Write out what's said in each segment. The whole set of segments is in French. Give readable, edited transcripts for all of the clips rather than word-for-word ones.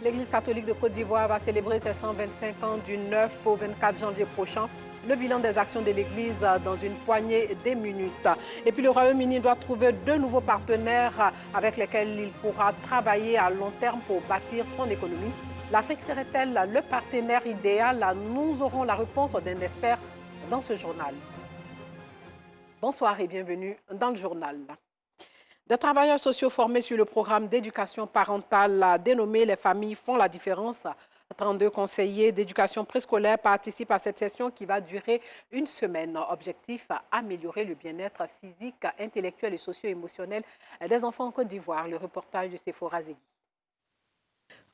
L'Église catholique de Côte d'Ivoire va célébrer ses 125 ans du 9 au 24 janvier prochain. Le bilan des actions de l'Église dans une poignée de minutes. Et puis le Royaume-Uni doit trouver de nouveaux partenaires avec lesquels il pourra travailler à long terme pour bâtir son économie. L'Afrique serait-elle le partenaire idéal? Nous aurons la réponse d'un expert dans ce journal. Bonsoir et bienvenue dans le journal. Des travailleurs sociaux formés sur le programme d'éducation parentale dénommé « Les familles font la différence ». 32 conseillers d'éducation préscolaire participent à cette session qui va durer une semaine. Objectif, améliorer le bien-être physique, intellectuel et socio-émotionnel des enfants en Côte d'Ivoire. Le reportage de Sephora Zegui.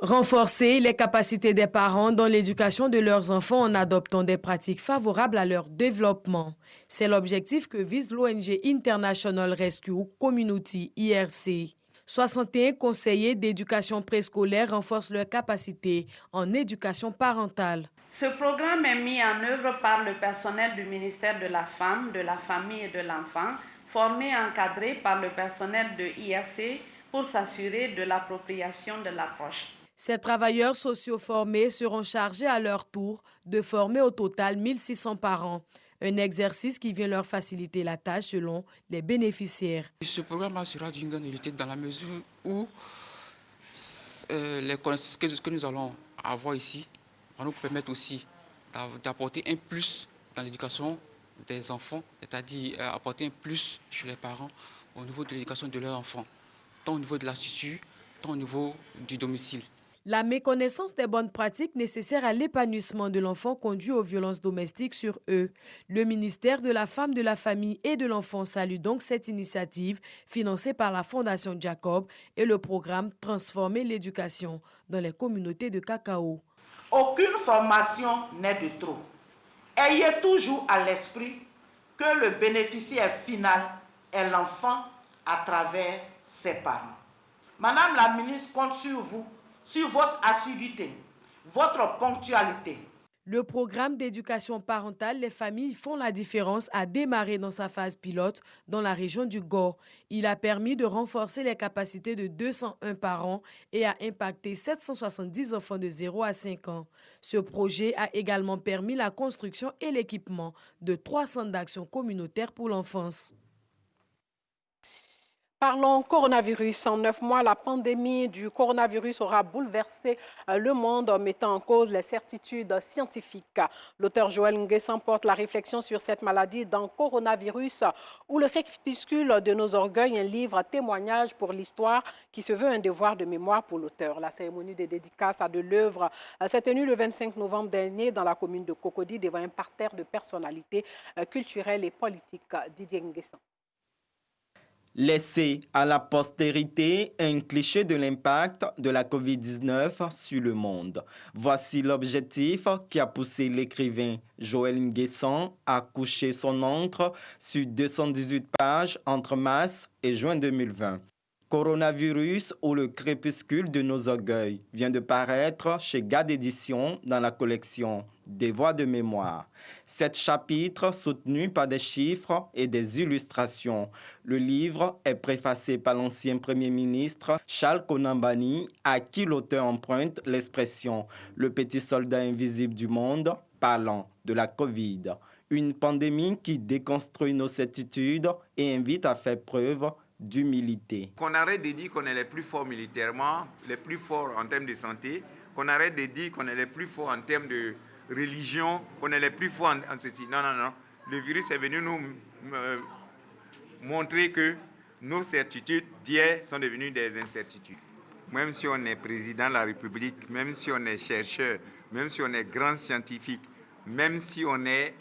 Renforcer les capacités des parents dans l'éducation de leurs enfants en adoptant des pratiques favorables à leur développement. C'est l'objectif que vise l'ONG International Rescue Community, IRC. 61 conseillers d'éducation préscolaire renforcent leurs capacités en éducation parentale. Ce programme est mis en œuvre par le personnel du ministère de la Femme, de la Famille et de l'Enfant, formé et encadré par le personnel de IRC pour s'assurer de l'appropriation de l'approche. Ces travailleurs sociaux formés seront chargés à leur tour de former au total 1600 parents. Un exercice qui vient leur faciliter la tâche selon les bénéficiaires. Ce programme sera d'une grande utilité dans la mesure où les connaissances que nous allons avoir ici vont nous permettre aussi d'apporter un plus dans l'éducation des enfants, c'est-à-dire apporter un plus chez les parents au niveau de l'éducation de leurs enfants, tant au niveau de l'institut, tant au niveau du domicile. La méconnaissance des bonnes pratiques nécessaires à l'épanouissement de l'enfant conduit aux violences domestiques sur eux. Le ministère de la Femme, de la Famille et de l'Enfant salue donc cette initiative financée par la Fondation Jacob et le programme Transformer l'éducation dans les communautés de cacao. Aucune formation n'est de trop. Ayez toujours à l'esprit que le bénéficiaire final est l'enfant à travers ses parents. Madame la ministre compte sur vous, sur votre assiduité, votre ponctualité. Le programme d'éducation parentale Les familles font la différence a démarré dans sa phase pilote dans la région du Gor. Il a permis de renforcer les capacités de 201 parents et a impacté 770 enfants de 0 à 5 ans. Ce projet a également permis la construction et l'équipement de 3 centres d'action communautaire pour l'enfance. Parlons coronavirus. En 9 mois, la pandémie du coronavirus aura bouleversé le monde, mettant en cause les certitudes scientifiques. L'auteur Joël Nguessan porte la réflexion sur cette maladie dans Coronavirus, ou le crépuscule de nos orgueils, un livre témoignage pour l'histoire qui se veut un devoir de mémoire pour l'auteur. La cérémonie de dédicace de l'œuvre s'est tenue le 25 novembre dernier dans la commune de Cocody devant un parterre de personnalités culturelles et politiques. Didier Nguessan. Laisser à la postérité un cliché de l'impact de la COVID-19 sur le monde. Voici l'objectif qui a poussé l'écrivain Joël Nguessan à coucher son encre sur 218 pages entre mars et juin 2020. Coronavirus ou le crépuscule de nos orgueils vient de paraître chez Gad Éditions dans la collection Des voix de mémoire. 7 chapitres soutenus par des chiffres et des illustrations. Le livre est préfacé par l'ancien Premier ministre Charles Konambani, à qui l'auteur emprunte l'expression « le petit soldat invisible du monde » parlant de la COVID. Une pandémie qui déconstruit nos certitudes et invite à faire preuve d'humilité. Qu'on arrête de dire qu'on est les plus forts militairement, les plus forts en termes de santé, qu'on arrête de dire qu'on est les plus forts en termes de religion, qu'on est les plus forts en ceci. Non, non, non. Le virus est venu nous montrer que nos certitudes d'hier sont devenues des incertitudes. Même si on est président de la République, même si on est chercheur, même si on est grand scientifique, même si on est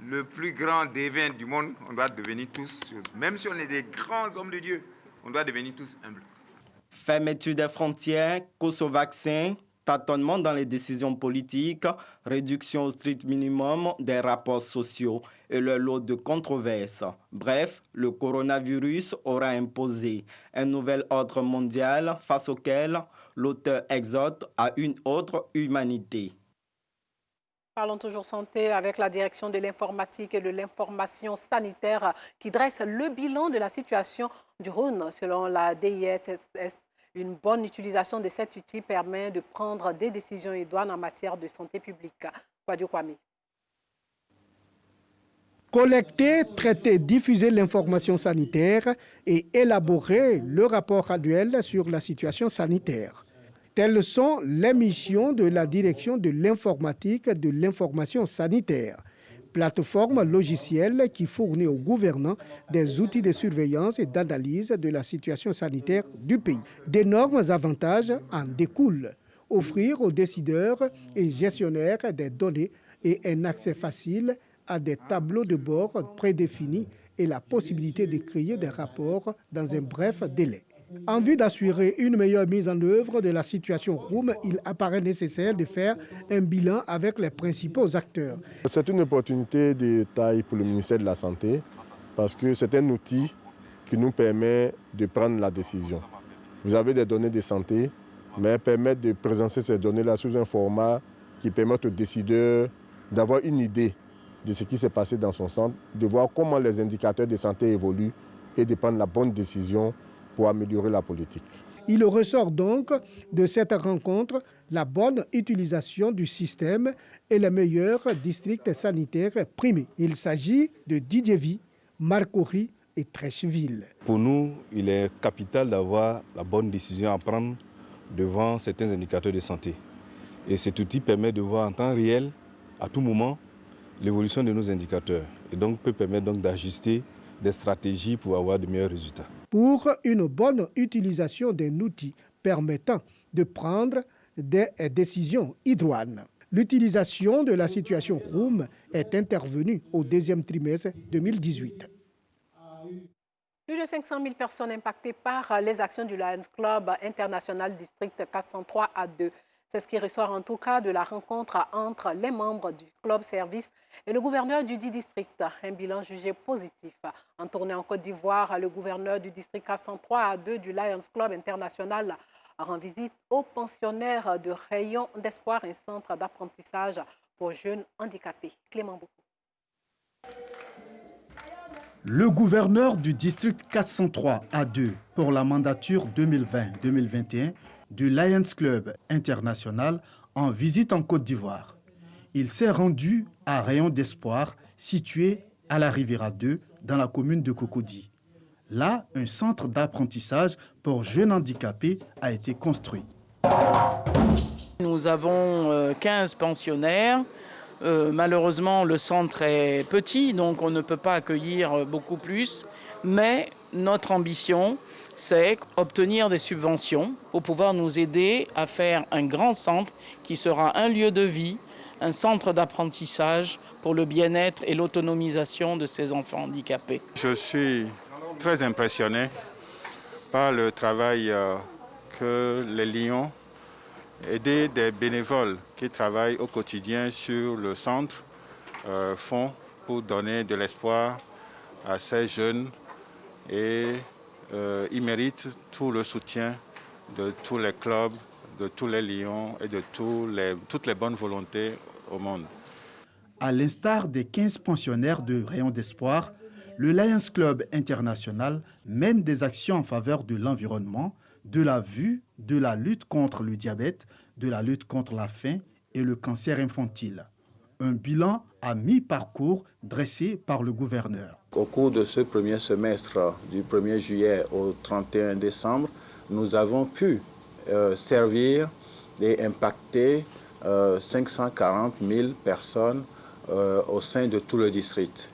le plus grand devin du monde, on doit devenir tous, même si on est des grands hommes de Dieu, on doit devenir tous humbles. Fermeture des frontières, course au vaccin, tâtonnement dans les décisions politiques, réduction au strict minimum des rapports sociaux et le lot de controverses. Bref, le coronavirus aura imposé un nouvel ordre mondial face auquel l'auteur exhorte à une autre humanité. Parlons toujours santé avec la direction de l'informatique et de l'information sanitaire qui dresse le bilan de la situation du Rhône. Selon la DISS, Une bonne utilisation de cet outil permet de prendre des décisions idoines en matière de santé publique. Kwadio Kwame. Collecter, traiter, diffuser l'information sanitaire et élaborer le rapport annuel sur la situation sanitaire. Telles sont les missions de la direction de l'informatique de l'information sanitaire, plateforme logicielle qui fournit aux gouvernants des outils de surveillance et d'analyse de la situation sanitaire du pays. D'énormes avantages en découlent. Offrir aux décideurs et gestionnaires des données et un accès facile à des tableaux de bord prédéfinis et la possibilité de créer des rapports dans un bref délai. En vue d'assurer une meilleure mise en œuvre de la situation ROUM, il apparaît nécessaire de faire un bilan avec les principaux acteurs. C'est une opportunité de taille pour le ministère de la Santé parce que c'est un outil qui nous permet de prendre la décision. Vous avez des données de santé, mais permettre de présenter ces données-là sous un format qui permet aux décideurs d'avoir une idée de ce qui s'est passé dans son centre, de voir comment les indicateurs de santé évoluent et de prendre la bonne décision pour améliorer la politique. Il ressort donc de cette rencontre la bonne utilisation du système et les meilleurs districts sanitaires primés. Il s'agit de Didiéville, Marcory et Trècheville. Pour nous, il est capital d'avoir la bonne décision à prendre devant certains indicateurs de santé. Et cet outil permet de voir en temps réel, à tout moment, l'évolution de nos indicateurs et donc peut permettre donc d'ajuster des stratégies pour avoir de meilleurs résultats. Pour une bonne utilisation d'un outil permettant de prendre des décisions idoines. L'utilisation de la situation ROUM est intervenue au deuxième trimestre 2018. Plus de 500 000 personnes impactées par les actions du Lions Club International District 403 à 2. C'est ce qui ressort en tout cas de la rencontre entre les membres du club service et le gouverneur du dit district. Un bilan jugé positif. En tournée en Côte d'Ivoire, le gouverneur du district 403 à 2 du Lions Club International rend visite aux pensionnaires de Rayon d'Espoir, un centre d'apprentissage pour jeunes handicapés. Clément Boukou. Le gouverneur du district 403 à 2 pour la mandature 2020-2021 du Lions Club International en visite en Côte d'Ivoire. Il s'est rendu à Rayon d'Espoir, situé à la Riviera 2, dans la commune de Cocody. Là, un centre d'apprentissage pour jeunes handicapés a été construit. Nous avons 15 pensionnaires. Malheureusement, le centre est petit, donc on ne peut pas accueillir beaucoup plus. Mais notre ambition, c'est obtenir des subventions pour pouvoir nous aider à faire un grand centre qui sera un lieu de vie, un centre d'apprentissage pour le bien-être et l'autonomisation de ces enfants handicapés. Je suis très impressionné par le travail que les Lions, aidés des bénévoles qui travaillent au quotidien sur le centre, font pour donner de l'espoir à ces jeunes et ils méritent tout le soutien de tous les clubs, de tous les Lions et de toutes les bonnes volontés au monde. À l'instar des 15 pensionnaires de Rayon d'Espoir, le Lions Club International mène des actions en faveur de l'environnement, de la vue, de la lutte contre le diabète, de la lutte contre la faim et le cancer infantile. Un bilan à mi-parcours dressé par le gouverneur. Au cours de ce premier semestre, du 1er juillet au 31 décembre, nous avons pu servir et impacter 540 000 personnes au sein de tout le district.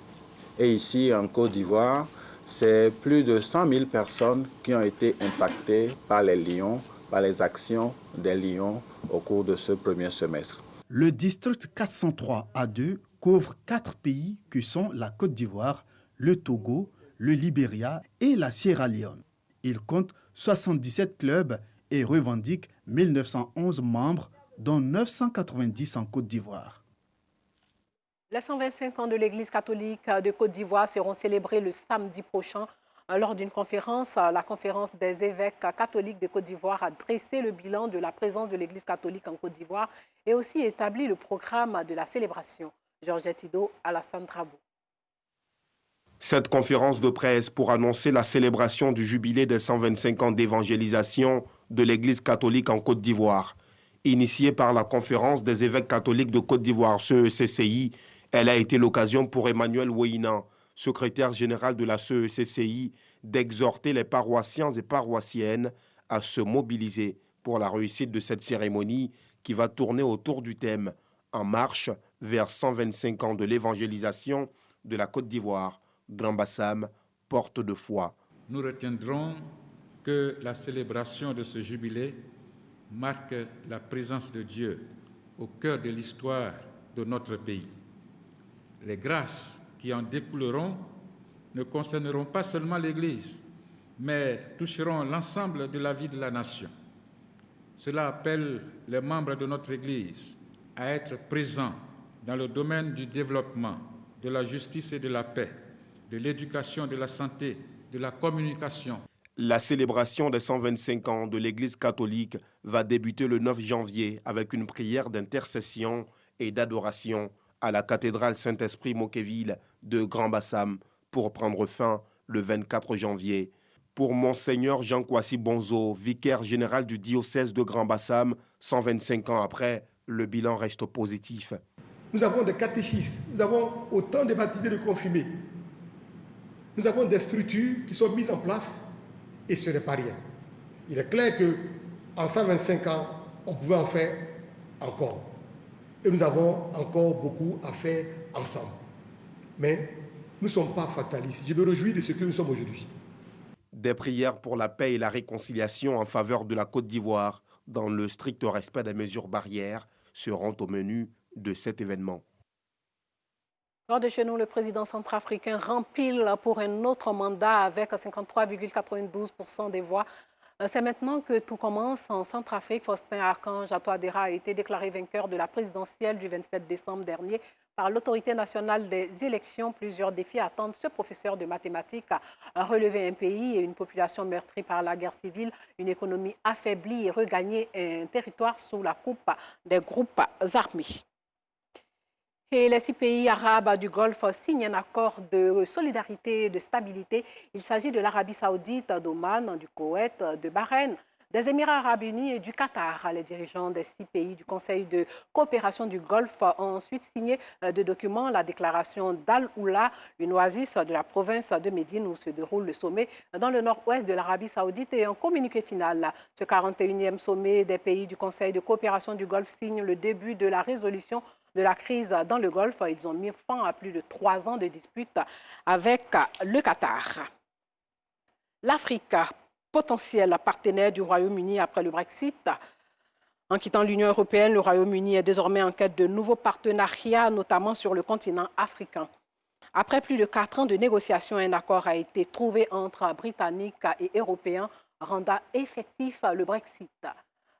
Et ici, en Côte d'Ivoire, c'est plus de 100 000 personnes qui ont été impactées par les Lions, par les actions des Lions au cours de ce premier semestre. Le district 403 A2 couvre 4 pays que sont la Côte d'Ivoire, le Togo, le Libéria et la Sierra Leone. Il compte 77 clubs et revendique 1911 membres, dont 990 en Côte d'Ivoire. Les 125 ans de l'Église catholique de Côte d'Ivoire seront célébrés le samedi prochain. Lors d'une conférence, la conférence des évêques catholiques de Côte d'Ivoire a dressé le bilan de la présence de l'Église catholique en Côte d'Ivoire et aussi établi le programme de la célébration. Georgette Ido, Alassane Trabou. Cette conférence de presse pour annoncer la célébration du jubilé des 125 ans d'évangélisation de l'Église catholique en Côte d'Ivoire. Initiée par la Conférence des évêques catholiques de Côte d'Ivoire, CECCI, elle a été l'occasion pour Emmanuel Ouéinan, secrétaire général de la CECCI, d'exhorter les paroissiens et paroissiennes à se mobiliser pour la réussite de cette cérémonie qui va tourner autour du thème « En marche vers 125 ans de l'évangélisation de la Côte d'Ivoire, Grand Bassam, porte de foi ». Nous retiendrons que la célébration de ce jubilé marque la présence de Dieu au cœur de l'histoire de notre pays. Les grâces qui en découleront ne concerneront pas seulement l'Église, mais toucheront l'ensemble de la vie de la nation. Cela appelle les membres de notre Église à être présents dans le domaine du développement, de la justice et de la paix, de l'éducation, de la santé, de la communication. La célébration des 125 ans de l'Église catholique va débuter le 9 janvier avec une prière d'intercession et d'adoration à la cathédrale Saint-Esprit Moqueville de Grand Bassam pour prendre fin le 24 janvier. Pour Monseigneur Jean Kwasi Bonzo, vicaire général du diocèse de Grand Bassam, 125 ans après, le bilan reste positif. Nous avons des catéchistes, nous avons autant de baptisés de confirmés. Nous avons des structures qui sont mises en place et ce n'est pas rien. Il est clair qu'en 125 ans, on pouvait en faire encore. Et nous avons encore beaucoup à faire ensemble. Mais nous ne sommes pas fatalistes. Je me réjouis de ce que nous sommes aujourd'hui. Des prières pour la paix et la réconciliation en faveur de la Côte d'Ivoire, dans le strict respect des mesures barrières, seront au menu de cet événement. Lors de chez nous, le président centrafricain rempile pour un autre mandat avec 53,92% des voix. C'est maintenant que tout commence en Centrafrique. Faustin Archange Touadéra a été déclaré vainqueur de la présidentielle du 27 décembre dernier par l'autorité nationale des élections. Plusieurs défis attendent ce professeur de mathématiques à relever un pays et une population meurtrie par la guerre civile, une économie affaiblie et regagner un territoire sous la coupe des groupes armés. Et les 6 pays arabes du Golfe signent un accord de solidarité et de stabilité. Il s'agit de l'Arabie saoudite, d'Oman, du Koweït, de Bahreïn, des Émirats arabes unis et du Qatar. Les dirigeants des 6 pays du Conseil de coopération du Golfe ont ensuite signé deux documents. La déclaration d'Al-Oula, une oasis de la province de Médine où se déroule le sommet dans le nord-ouest de l'Arabie saoudite, et un communiqué final. Ce 41e sommet des pays du Conseil de coopération du Golfe signe le début de la résolution de la crise dans le Golfe. Ils ont mis fin à plus de 3 ans de disputes avec le Qatar. L'Afrique, potentiel partenaire du Royaume-Uni après le Brexit. En quittant l'Union européenne, le Royaume-Uni est désormais en quête de nouveaux partenariats, notamment sur le continent africain. Après plus de 4 ans de négociations, un accord a été trouvé entre Britanniques et Européens, rendant effectif le Brexit.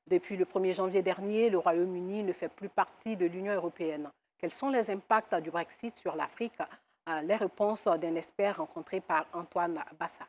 Depuis le 1er janvier dernier, le Royaume-Uni ne fait plus partie de l'Union européenne. Quels sont les impacts du Brexit sur l'Afrique? Les réponses d'un expert rencontré par Antoine Bassa.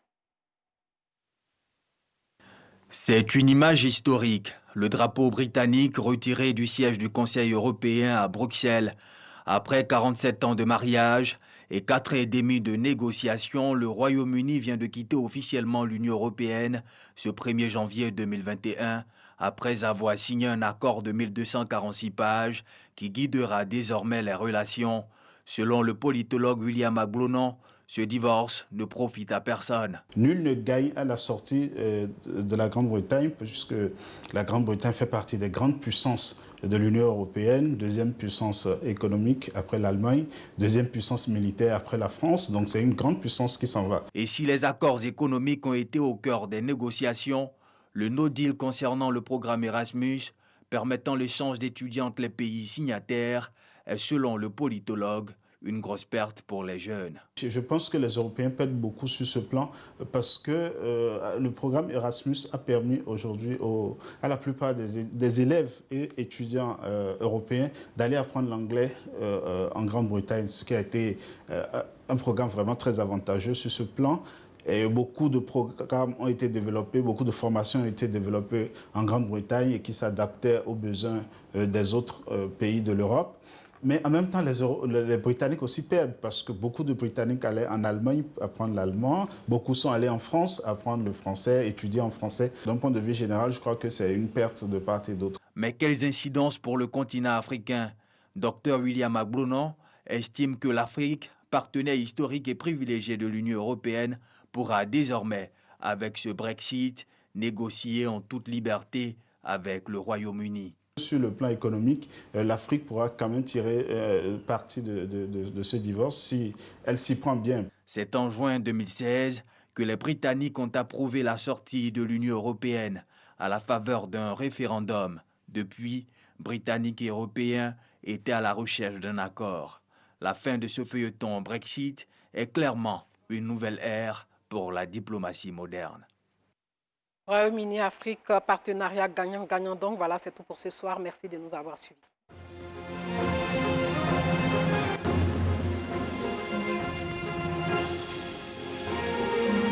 C'est une image historique. Le drapeau britannique retiré du siège du Conseil européen à Bruxelles. Après 47 ans de mariage et 4 ans et demi de négociations, le Royaume-Uni vient de quitter officiellement l'Union européenne ce 1er janvier 2021. Après avoir signé un accord de 1246 pages qui guidera désormais les relations. Selon le politologue William Aglonon, ce divorce ne profite à personne. Nul ne gagne à la sortie de la Grande-Bretagne, puisque la Grande-Bretagne fait partie des grandes puissances de l'Union européenne, deuxième puissance économique après l'Allemagne, deuxième puissance militaire après la France, donc c'est une grande puissance qui s'en va. Et si les accords économiques ont été au cœur des négociations, le no deal concernant le programme Erasmus, permettant l'échange d'étudiants entre les pays signataires, est selon le politologue une grosse perte pour les jeunes. Je pense que les Européens perdent beaucoup sur ce plan parce que le programme Erasmus a permis aujourd'hui à la plupart des élèves et étudiants européens d'aller apprendre l'anglais en Grande-Bretagne, ce qui a été un programme vraiment très avantageux sur ce plan. Et beaucoup de programmes ont été développés, beaucoup de formations ont été développées en Grande-Bretagne et qui s'adaptaient aux besoins des autres pays de l'Europe. Mais en même temps, les Britanniques aussi perdent parce que beaucoup de Britanniques allaient en Allemagne apprendre l'allemand, beaucoup sont allés en France apprendre le français, étudier en français. D'un point de vue général, je crois que c'est une perte de part et d'autre. Mais quelles incidences pour le continent africain? Dr William Agblonon estime que l'Afrique, partenaire historique et privilégié de l'Union européenne, pourra désormais, avec ce Brexit, négocier en toute liberté avec le Royaume-Uni. Sur le plan économique, l'Afrique pourra quand même tirer parti de ce divorce si elle s'y prend bien. C'est en juin 2016 que les Britanniques ont approuvé la sortie de l'Union européenne à la faveur d'un référendum. Depuis, Britanniques et Européens étaient à la recherche d'un accord. La fin de ce feuilleton Brexit est clairement une nouvelle ère pour la diplomatie moderne. Royaume-Uni, Afrique, partenariat gagnant-gagnant. Donc voilà, c'est tout pour ce soir. Merci de nous avoir suivis.